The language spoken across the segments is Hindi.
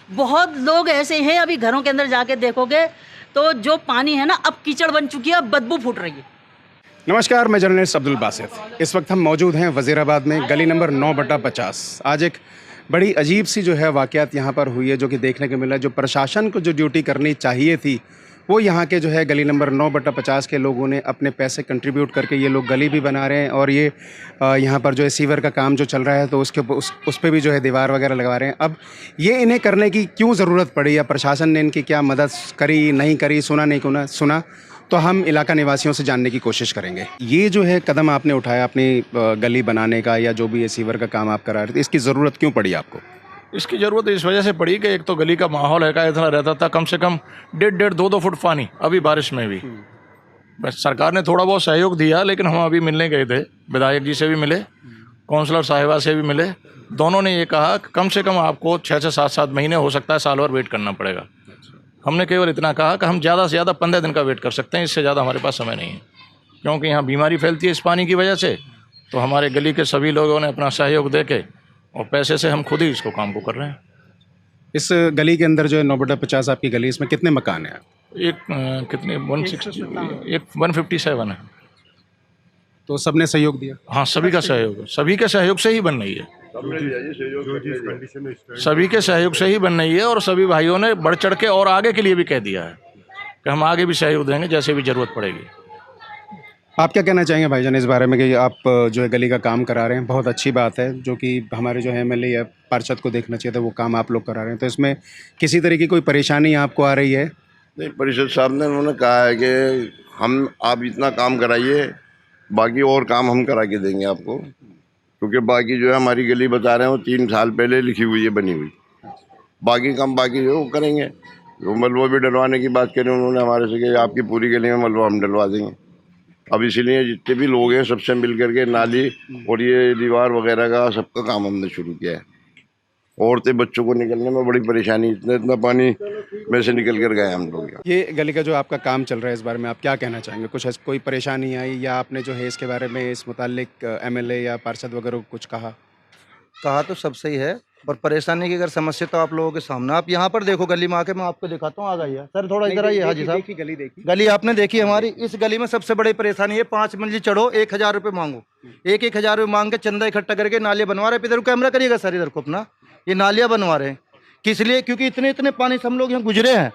बहुत लोग ऐसे हैं, अभी घरों के अंदर जाके देखोगे तो जो पानी है ना, अब कीचड़ बन चुकी है, अब बदबू फूट रही है। नमस्कार, मैं जर्नलिस्ट अब्दुल बासित। इस वक्त हम मौजूद हैं वज़ीराबाद में, गली नंबर 9/50। आज एक बड़ी अजीब सी जो है वाक़यात यहाँ पर हुई है, जो कि देखने को मिला। जो प्रशासन को जो ड्यूटी करनी चाहिए थी, वो यहाँ के जो है गली नंबर 9/50 के लोगों ने अपने पैसे कंट्रीब्यूट करके ये लोग गली भी बना रहे हैं, और ये यहाँ पर जो है सीवर का काम जो चल रहा है, तो उसके उस पे भी जो है दीवार वगैरह लगवा रहे हैं। अब ये इन्हें करने की क्यों ज़रूरत पड़ी, या प्रशासन ने इनकी क्या मदद करी नहीं करी, सुना नहीं सुना, तो हम इलाका निवासियों से जानने की कोशिश करेंगे। ये जो है कदम आपने उठाया अपनी गली बनाने का, या जो भी ये सीवर का काम आप करा रहे थे, इसकी ज़रूरत क्यों पड़ी आपको? इसकी ज़रूरत इस वजह से पड़ी कि एक तो गली का माहौल है का इतना रहता था, कम से कम 1.5-2 फुट पानी, अभी बारिश में भी। बस सरकार ने थोड़ा बहुत सहयोग दिया, लेकिन हम अभी मिलने गए थे, विधायक जी से भी मिले, काउंसलर साहिबा से भी मिले। दोनों ने ये कहा कि कम से कम आपको 6 से 7 महीने, हो सकता है साल भर वेट करना पड़ेगा। हमने केवल इतना कहा कि हम ज़्यादा से ज़्यादा 15 दिन का वेट कर सकते हैं, इससे ज़्यादा हमारे पास समय नहीं है, क्योंकि यहाँ बीमारी फैलती है इस पानी की वजह से। तो हमारे गली के सभी लोगों ने अपना सहयोग दे के और पैसे से हम खुद ही इसको काम को कर रहे हैं। इस गली के अंदर जो है 9/50 आपकी गली, इसमें कितने मकान हैं? एक कितने 157 है। तो सबने सहयोग दिया? हाँ, सभी का सहयोग है, सभी के सहयोग से ही बन रही है, सभी के सहयोग से ही बन रही है। और सभी भाइयों ने बढ़ चढ़ के और आगे के लिए भी कह दिया है कि हम आगे भी सहयोग देंगे जैसे भी ज़रूरत पड़ेगी। आप क्या कहना चाहेंगे भाईजान इस बारे में कि आप जो है गली का काम करा रहे हैं? बहुत अच्छी बात है, जो कि हमारे जो है एमएलए या पार्षद को देखना चाहिए था, वो काम आप लोग करा रहे हैं। तो इसमें किसी तरह की कोई परेशानी आपको आ रही है? नहीं, परिषद साहब ने उन्होंने कहा है कि हम आप इतना काम कराइए, बाकी और काम हम करा के देंगे आपको, क्योंकि बाकी जो है हमारी गली बता रहे हैं वो 3 साल पहले लिखी हुई है, बनी हुई। बाकी काम बाकी जो है वो करेंगे। वो मलबा भी डलवाने की बात करें उन्होंने हमारे से कि आपकी पूरी गली में मलबा हम डलवा देंगे। अब इसीलिए जितने भी लोग हैं सबसे मिल करके नाली और ये दीवार वगैरह का सबका काम हमने शुरू किया है। औरतें बच्चों को निकलने में बड़ी परेशानी, इतना पानी में से निकल कर गए हम लोग। ये गली का जो आपका काम चल रहा है, इस बारे में आप क्या कहना चाहेंगे? कुछ कोई परेशानी आई, या आपने जो है इसके बारे में इस मुतालिक एमएलए या पार्षद वगैरह को कुछ कहा? तो सब सही है, पर परेशानी की अगर समस्या तो आप लोगों के सामने, आप यहाँ पर देखो गली में आके, मैं आपको दिखाता हूँ। आ जाइए सर, थोड़ा इधर आइए। हाजी साहब, गली देखी, गली आपने देखी हमारी। इस गली में सबसे बड़ी परेशानी है, 5 मंजिल चढ़ो, 1000 रुपये मांगो, 1-1000 रुपये मांग के चंदा इकट्ठा करके नालियाँ बनवा रहे हैं। इधर कैमरा करिएगा सर, इधर को अपना, ये नालियाँ बनवा रहे हैं। किस लिए? क्योंकि इतने पानी से हम लोग यहाँ गुजरे हैं।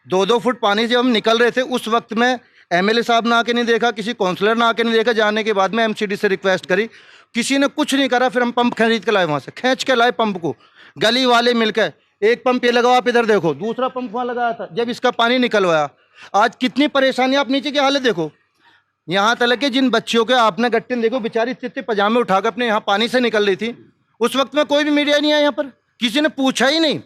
2-2 फुट पानी से हम निकल रहे थे। उस वक्त में एमएलए साहब ने आके नहीं देखा, किसी काउंसलर ने आके नहीं देखा। जाने के बाद में एमसीडी से रिक्वेस्ट करी, किसी ने कुछ नहीं करा। फिर हम पंप खरीद के लाए, वहाँ से खींच के लाए पंप को, गली वाले मिलकर। एक पंप ये लगाओ, आप इधर देखो, दूसरा पंप वहाँ लगाया था। जब इसका पानी निकलवाया, आज कितनी परेशानी। आप नीचे की हालत देखो, यहाँ तक के जिन बच्चियों के आपने गट्टे देखो, बेचारी इतने पजामे उठाकर अपने यहाँ पानी से निकल रही थी। उस वक्त में कोई भी मीडिया नहीं आया यहाँ पर, किसी ने पूछा ही नहीं।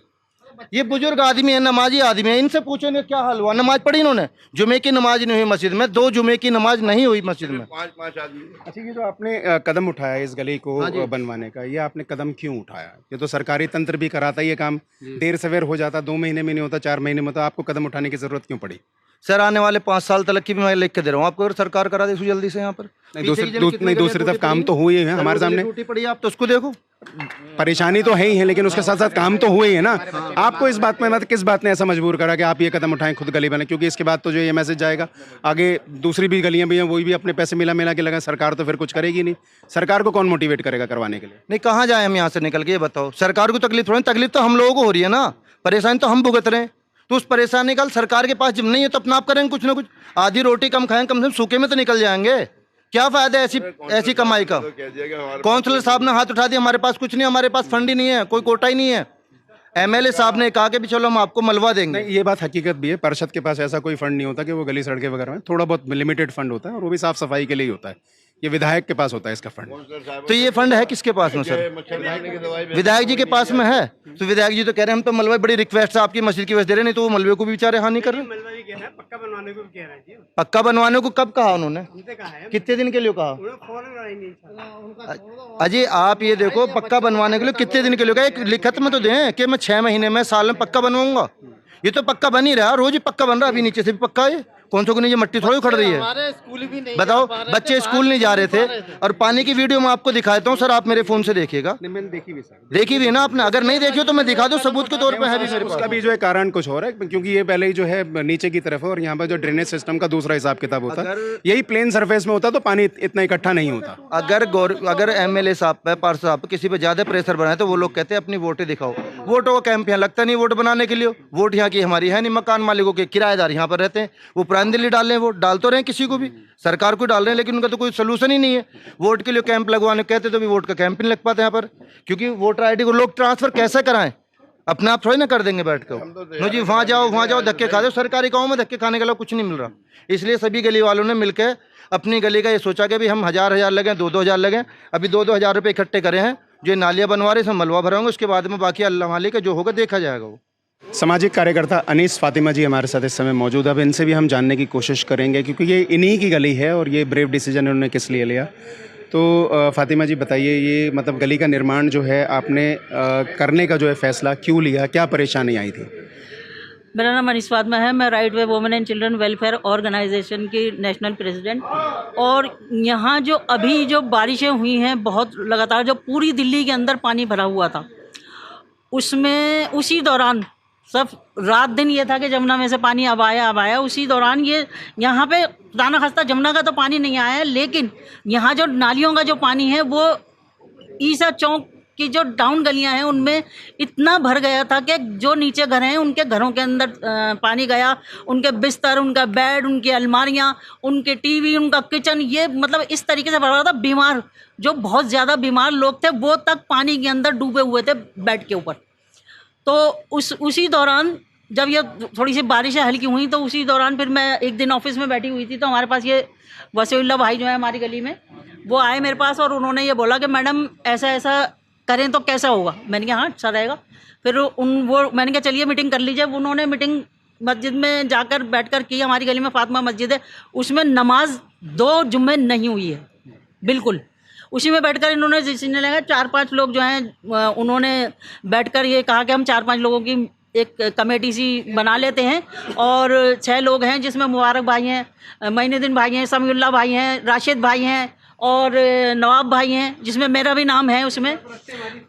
ये बुजुर्ग आदमी है, नमाजी आदमी है, इनसे पूछो ने क्या हाल हुआ। नमाज पढ़ी इन्होंने, जुमे की नमाज नहीं हुई मस्जिद में, 2 जुमे की नमाज नहीं हुई मस्जिद में। 5 आदमी। अच्छा, ये जो आपने कदम उठाया इस गली को बनवाने का, ये आपने कदम क्यों उठाया? ये तो सरकारी तंत्र भी कराता, ये काम देर सवेर हो जाता, 2 महीने में नहीं होता, 4 महीने में। तो आपको कदम उठाने की जरूरत क्यों पड़ी? सर, आने वाले 5 साल तक की भी मैं लिख के दे रहा हूँ आपको, अगर सरकार करा दे जल्दी से यहाँ पर। दूसरी तरफ काम तो हुए हैं हमारे सामने, टूटी पड़ी है, आप तो उसको देखो। परेशानी तो है ही है, लेकिन उसके साथ साथ काम तो हुए हैं ना। आपको इस बात में, मतलब किस बात ने ऐसा मजबूर करा कि आप ये कदम उठाएं, खुद गली बनाएं? क्योंकि इसके बाद तो जो ये मैसेज जाएगा आगे, दूसरी भी गलियां भी हैं, वही भी अपने पैसे मिला के लगा। सरकार तो फिर कुछ करेगी नहीं। सरकार को कौन मोटिवेट करेगा करवाने के लिए? नहीं, कहाँ जाए हम यहाँ से निकल के, ये बताओ। सरकार को तकलीफ थोड़ी, तकलीफ तो हम लोगों को हो रही है ना, परेशानी तो हम भुगत रहे हैं। तो उस परेशानी का सरकार के पास जब नहीं है तो अपना आप करेंगे कुछ ना कुछ। आधी रोटी कम खाएं, कम से कम सूखे में तो निकल जाएंगे। क्या फायदा ऐसी कमाई का? काउंसलर साहब ने हाथ उठा दिया, हमारे पास कुछ नहीं, हमारे पास फंड ही नहीं है, कोई कोटा ही नहीं है। एमएलए साहब ने कहा कि भी चलो हम आपको मलवा देंगे। ये बात हकीकत भी है, पार्षद के पास ऐसा कोई फंड नहीं होता कि वो गली सड़कें वगैरह में, थोड़ा बहुत लिमिटेड फंड होता है, और वो भी साफ सफाई के लिए ही होता है। ये विधायक के पास होता है इसका फंड। तो ये फंड है किसके पास में सर? विधायक जी के पास में है। तो विधायक जी तो कह रहे हैं हम तो मलबा, बड़ी रिक्वेस्ट है आपकी मस्जिद की वजह दे रहे, नहीं तो वो मलबे को भी बेचारे हानि कर रहे हैं। पक्का बनवाने को कह रहे हैं। पक्का बनवाने को कब कहा उन्होंने? कितने दिन के लिए कहा? अजय आप ये देखो, पक्का बनवाने के लिए कितने दिन के लिए कहा? एक लिखत में तो दें कि मैं 6 महीने में, साल में पक्का बनवाऊंगा। ये तो पक्का बन ही रहा, रोज ही पक्का बन रहा, अभी नीचे से भी पक्का है। कौन सा को नहीं, ये मट्टी थोड़ी उखड़ रही है। बताओ, बच्चे स्कूल नहीं जा रहे थे। और पानी की वीडियो मैं आपको दिखाता हूँ सर, आप मेरे फोन से देखिएगा। मैंने देखी भी सर, देखी भी है ना आपने, अगर नहीं देखी हो तो मैं दिखा दूँ, सबूत के तौर पे है भी मेरे उसका पास। भी जो है कारण कुछ और है, क्योंकि ये पहले ही जो है नीचे की तरफ है और यहाँ पर जो ड्रेनेज सिस्टम का दूसरा हिसाब किताब होता है। यही प्लेन सरफेस में होता तो पानी इतना इकट्ठा नहीं होता। अगर एमएलए साहब पे, पार्षद साहब पे किसी पे ज्यादा प्रेशर बनाए तो वो लोग कहते हैं अपनी वोटें दिखाओ। वोटों का कैंप यहाँ लगता नहीं वोट बनाने के लिए। वोट यहाँ की हमारी है नहीं, मकान मालिकों के, किराएदार यहाँ पर रहते हैं, वो पुरानी दिल्ली डाल रहे हैं, वोट डाल तो रहे हैं किसी को भी, सरकार को डाल रहे हैं, लेकिन उनका तो कोई सोल्यूशन ही नहीं है। वोट के लिए कैंप लगवाने कहते तो भी वोट का कैंप नहीं लग पाता यहाँ पर, क्योंकि वोटर आईडी को लोग ट्रांसफर कैसे कराएं, अपने आप थोड़ी ना कर देंगे बैठ कर। नो जी, वहाँ जाओ धक्के खा दो। सरकारी गाँव में धक्के खाने के अलावा कुछ नहीं मिल रहा। इसलिए सभी गली वालों ने मिलकर अपनी गली का ये सोचा कि भी हम 1000 लगें, 2-2 लगें। अभी 2-2 रुपये इकट्ठे करे हैं, जो नालियाँ बनवा रहे हैं, सब मलबा भराऊंगे, उसके बाद में बाकी अल्लाह मालिक जो होगा देखा जाएगा। वो सामाजिक कार्यकर्ता अनीस फातिमा जी हमारे साथ इस समय मौजूद है। अब इनसे भी हम जानने की कोशिश करेंगे, क्योंकि ये इन्हीं की गली है और ये ब्रेव डिसीजन इन्होंने किस लिए लिया। तो फातिमा जी बताइए, ये मतलब गली का निर्माण जो है आपने करने का जो है फैसला क्यों लिया, क्या परेशानी आई थी? मेरा नाम अनीस फातिमा है, मैं right way women and children welfare organisation की नेशनल प्रेसिडेंट। और यहाँ जो अभी जो बारिशें हुई हैं बहुत लगातार, जो पूरी दिल्ली के अंदर पानी भरा हुआ था, उसमें उसी दौरान सब रात दिन ये था कि जमुना में से पानी अब आया। उसी दौरान ये यहाँ पे दाना खस्ता जमुना का तो पानी नहीं आया, लेकिन यहाँ जो नालियों का जो पानी है वो ईसा चौक की जो डाउन गलियां हैं उनमें इतना भर गया था कि जो नीचे घर हैं उनके घरों के अंदर पानी गया। उनके बिस्तर, उनका बेड, उनकी अलमारियां, उनके टीवी, उनका किचन, ये मतलब इस तरीके से भरा हुआ था। बीमार, जो बहुत ज़्यादा बीमार लोग थे वो तक पानी के अंदर डूबे हुए थे बेड के ऊपर। तो उसी दौरान जब ये थोड़ी सी बारिशें हल्की हुई तो उसी दौरान फिर मैं एक दिन ऑफिस में बैठी हुई थी, तो हमारे पास ये वसीउल्लाह भाई जो है हमारी गली में, वो आए मेरे पास और उन्होंने ये बोला कि मैडम ऐसा करें तो कैसा होगा। मैंने कहा हाँ अच्छा रहेगा। फिर मैंने कहा चलिए मीटिंग कर लीजिए। उन्होंने मीटिंग मस्जिद में जाकर बैठकर की। हमारी गली में फातिमा मस्जिद है, उसमें नमाज 2 जुम्मे नहीं हुई है बिल्कुल। उसी में बैठकर इन्होंने डिसीजन लिया। 4-5 लोग जो हैं उन्होंने बैठकर ये कहा कि हम 4-5 लोगों की एक कमेटी सी बना लेते हैं, और 6 लोग हैं जिसमें मुबारक भाई हैं, मोइनुद्दीन भाई हैं, समीउल्लाह भाई हैं, राशिद भाई हैं और नवाब भाई हैं, जिसमें मेरा भी नाम है उसमें।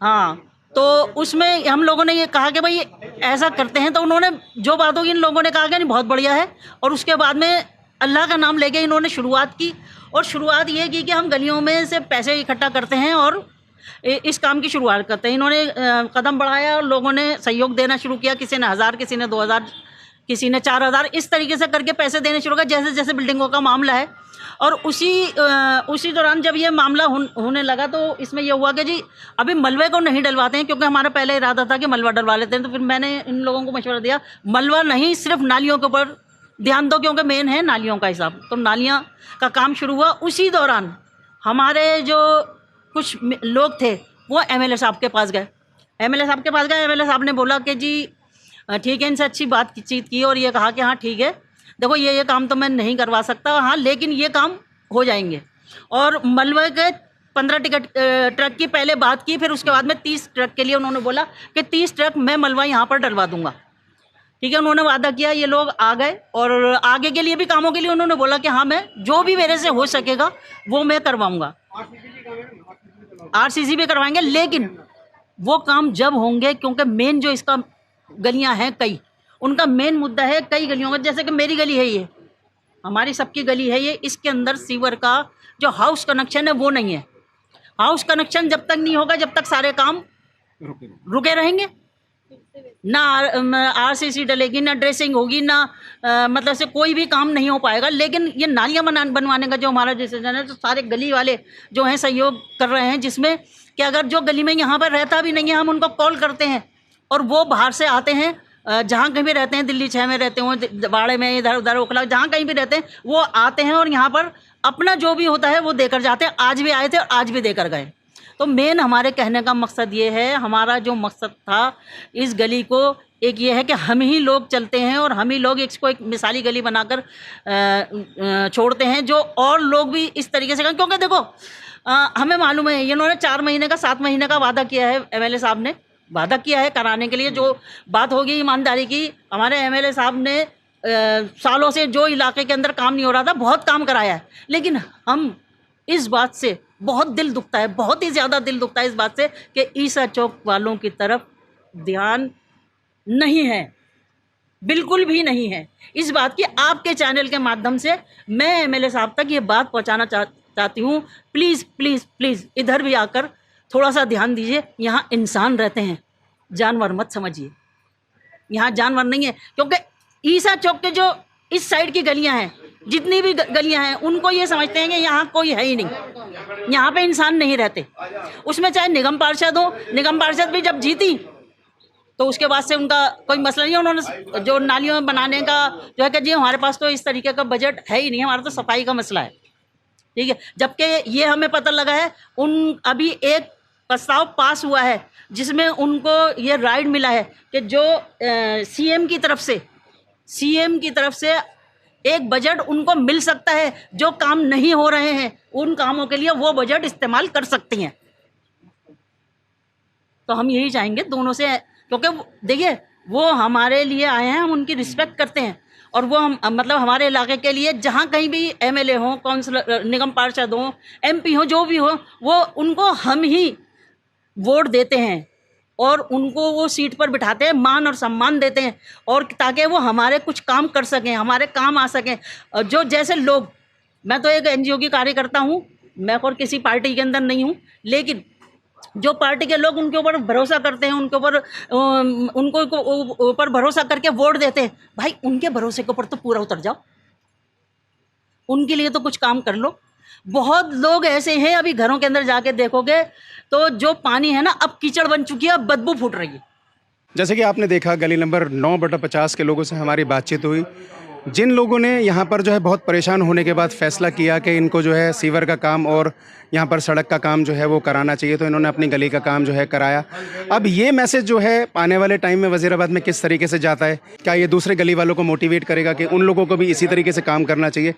हाँ, तो उसमें हम लोगों ने ये कहा कि भाई ऐसा करते हैं। तो उन्होंने जो बात होगी इन लोगों ने कहा कि नहीं बहुत बढ़िया है, और उसके बाद में अल्लाह का नाम लेके इन्होंने शुरुआत की। और शुरुआत ये की कि हम गलियों में से पैसे इकट्ठा करते हैं और इस काम की शुरुआत करते हैं। इन्होंने कदम बढ़ाया और लोगों ने सहयोग देना शुरू किया। किसी ने 1000, किसी ने 2000, किसी ने 4000, इस तरीके से करके पैसे देने शुरू किया जैसे जैसे बिल्डिंगों का मामला है। और उसी दौरान जब ये मामला होने लगा तो इसमें यह हुआ कि जी अभी मलबे को नहीं डलवाते हैं, क्योंकि हमारा पहले इरादा था कि मलबा डलवा लेते हैं। तो फिर मैंने इन लोगों को मशवरा दिया मलबा नहीं, सिर्फ नालियों के ऊपर ध्यान दो, क्योंकि मेन है नालियों का हिसाब। तो नालियाँ का काम शुरू हुआ। उसी दौरान हमारे जो कुछ लोग थे वो एमएलए साहब के पास गए। एमएलए साहब ने बोला कि जी ठीक है, इनसे अच्छी बातचीत की और ये कहा कि हाँ ठीक है, देखो ये काम तो मैं नहीं करवा सकता, हाँ लेकिन ये काम हो जाएंगे। और मलबे के 15 ट्रक की पहले बात की, फिर उसके बाद में 30 ट्रक के लिए उन्होंने बोला कि 30 ट्रक मैं मलबा यहाँ पर डलवा दूंगा। ठीक है, उन्होंने वादा किया। ये लोग आ गए और आगे के लिए भी कामों के लिए उन्होंने बोला कि हाँ मैं जो भी मेरे से हो सकेगा वो मैं करवाऊँगा। आरसीसी भी करवाएंगे, लेकिन वो काम जब होंगे, क्योंकि मेन जो इसका गलियां हैं कई, उनका मेन मुद्दा है कई गलियों का। जैसे कि मेरी गली है, ये हमारी सबकी गली है, ये इसके अंदर सीवर का जो हाउस कनेक्शन है वो नहीं है। हाउस कनेक्शन जब तक नहीं होगा जब तक सारे काम रुके रहेंगे। ना आरसीसी डलेगी, ना ड्रेसिंग होगी, ना मतलब से कोई भी काम नहीं हो पाएगा। लेकिन ये नालियाँ बनवाने का जो हमारा डिसीजन है, तो सारे गली वाले जो हैं सहयोग कर रहे हैं, जिसमें कि अगर जो गली में यहाँ पर रहता भी नहीं है हम उनको कॉल करते हैं और वो बाहर से आते हैं, जहाँ कहीं भी रहते हैं, दिल्ली 6 में रहते हो, बाड़े में, इधर उधर ओखला, जहाँ कहीं भी रहते हैं, वो आते हैं और यहाँ पर अपना जो भी होता है वो देकर जाते हैं। आज भी आए थे और आज भी देकर गए। तो मेन हमारे कहने का मकसद ये है, हमारा जो मकसद था इस गली को एक ये है कि हम ही लोग चलते हैं और हम ही लोग इसको एक मिसाली गली बनाकर छोड़ते हैं, जो और लोग भी इस तरीके से करें। क्योंकि देखो हमें मालूम है इन्होंने 4 महीने का 7 महीने का वादा किया है, एमएलए साहब ने वादा किया है कराने के लिए। जो बात होगी ईमानदारी की, हमारे एमएलए साहब ने सालों से जो इलाके के अंदर काम नहीं हो रहा था, बहुत काम कराया है। लेकिन हम इस बात से बहुत दिल दुखता है, बहुत ही ज़्यादा दिल दुखता है इस बात से कि ईसा चौक वालों की तरफ ध्यान नहीं है, बिल्कुल भी नहीं है। इस बात की आपके चैनल के माध्यम से मैं एमएलए साहब तक ये बात पहुंचाना चाहती हूँ। प्लीज़ प्लीज़ प्लीज़ इधर भी आकर थोड़ा सा ध्यान दीजिए। यहाँ इंसान रहते हैं, जानवर मत समझिए। यहाँ जानवर नहीं है, क्योंकि ईसा चौक के जो इस साइड की गलियाँ हैं, जितनी भी गलियाँ हैं, उनको ये समझते हैं कि यहाँ कोई है ही नहीं, यहाँ पे इंसान नहीं रहते। उसमें चाहे निगम पार्षद हो, निगम पार्षद भी जब जीती तो उसके बाद से उनका कोई मसला नहीं है। उन्होंने जो नालियों बनाने का जो है कि जी हमारे पास तो इस तरीके का बजट है ही नहीं, हमारा तो सफाई का मसला है, ठीक है। जबकि ये हमें पता लगा है, अभी एक प्रस्ताव पास हुआ है जिसमें उनको ये राइट मिला है कि जो सीएम की तरफ से एक बजट उनको मिल सकता है, जो काम नहीं हो रहे हैं उन कामों के लिए वो बजट इस्तेमाल कर सकती हैं। तो हम यही चाहेंगे दोनों से, क्योंकि देखिए वो हमारे लिए आए हैं, हम उनकी रिस्पेक्ट करते हैं, और वो हम मतलब हमारे इलाके के लिए जहाँ कहीं भी एमएलए हो, काउंसलर, निगम पार्षद हो, एमपी हो, जो भी हो, वो उनको हम ही वोट देते हैं और उनको वो सीट पर बिठाते हैं, मान और सम्मान देते हैं, और ताकि वो हमारे कुछ काम कर सकें, हमारे काम आ सकें। जो जैसे लोग, मैं तो एक एनजीओ की कार्यकर्ता हूँ, मैं और किसी पार्टी के अंदर नहीं हूँ, लेकिन जो पार्टी के लोग उनके ऊपर भरोसा करते हैं, उनको ऊपर भरोसा करके वोट देते हैं, भाई उनके भरोसे के ऊपर तो पूरा उतर जाओ, उनके लिए तो कुछ काम कर लो। बहुत लोग ऐसे हैं, अभी घरों के अंदर जाके देखोगे तो जो पानी है ना, अब कीचड़ बन चुकी है, अब बदबू फूट रही है। जैसे कि आपने देखा, गली नंबर 9/50 के लोगों से हमारी बातचीत हुई, जिन लोगों ने यहाँ पर जो है बहुत परेशान होने के बाद फैसला किया कि इनको जो है सीवर का काम और यहाँ पर सड़क का काम जो है वो कराना चाहिए, तो इन्होंने अपनी गली का काम जो है कराया। अब ये मैसेज जो है आने वाले टाइम में वज़ीराबाद में किस तरीके से जाता है, क्या ये दूसरे गली वालों को मोटिवेट करेगा कि उन लोगों को भी इसी तरीके से काम करना चाहिए,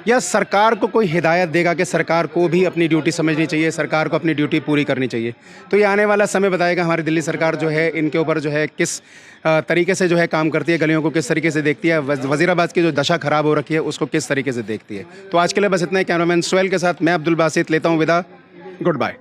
या सरकार को कोई हिदायत देगा कि सरकार को भी अपनी ड्यूटी समझनी चाहिए, सरकार को अपनी ड्यूटी पूरी करनी चाहिए? तो ये आने वाला समय बताएगा हमारी दिल्ली सरकार जो है इनके ऊपर जो है किस तरीके से जो है काम करती है, गलियों को किस तरीके से देखती है, वज़ीराबाद की जो दशा ख़राब हो रखी है उसको किस तरीके से देखती है। तो आज के लिए बस इतना ही। कैमरामैन सोहेल के साथ मैं अब्दुल बासित लेता हूँ विदा। Good bye.